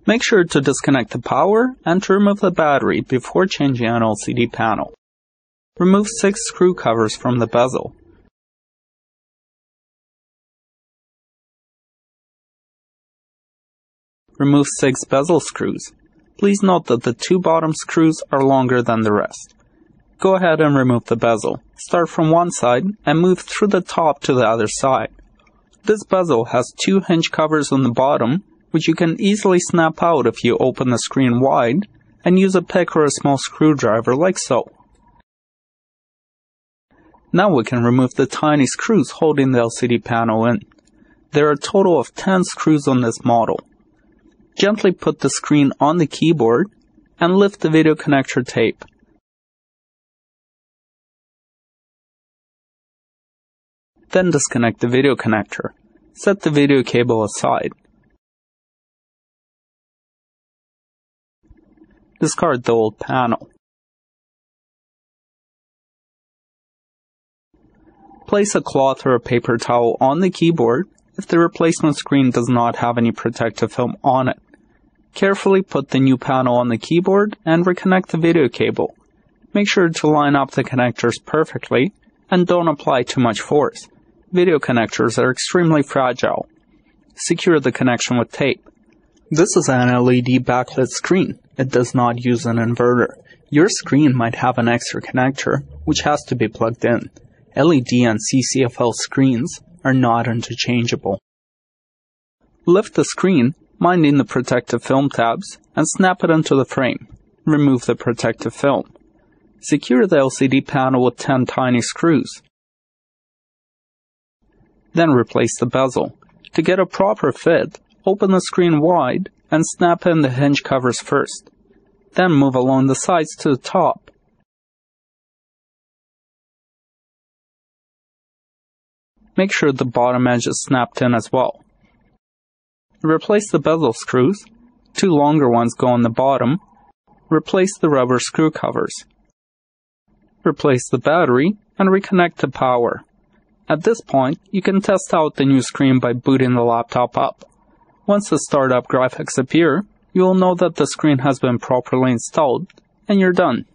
Make sure to disconnect the power and to remove the battery before changing an LCD panel. Remove 6 screw covers from the bezel. Remove 6 bezel screws. Please note that the 2 bottom screws are longer than the rest. Go ahead and remove the bezel. Start from one side and move through the top to the other side. This bezel has 2 hinge covers on the bottom, which you can easily snap out if you open the screen wide and use a pick or a small screwdriver like so. Now we can remove the tiny screws holding the LCD panel in. There are a total of 10 screws on this model. Gently put the screen on the keyboard and lift the video connector tape. Then disconnect the video connector. Set the video cable aside. Discard the old panel. Place a cloth or a paper towel on the keyboard if the replacement screen does not have any protective film on it. Carefully put the new panel on the keyboard and reconnect the video cable. Make sure to line up the connectors perfectly and don't apply too much force. Video connectors are extremely fragile. Secure the connection with tape. This is an LED backlit screen. It does not use an inverter. Your screen might have an extra connector, which has to be plugged in. LED and CCFL screens are not interchangeable. Lift the screen, minding the protective film tabs, and snap it into the frame. Remove the protective film. Secure the LCD panel with 10 tiny screws. Then replace the bezel. To get a proper fit, open the screen wide and snap in the hinge covers first. Then move along the sides to the top. Make sure the bottom edge is snapped in as well. Replace the bezel screws. 2 longer ones go on the bottom. Replace the rubber screw covers. Replace the battery and reconnect to power. At this point, you can test out the new screen by booting the laptop up. Once the startup graphics appear, you will know that the screen has been properly installed, and you're done.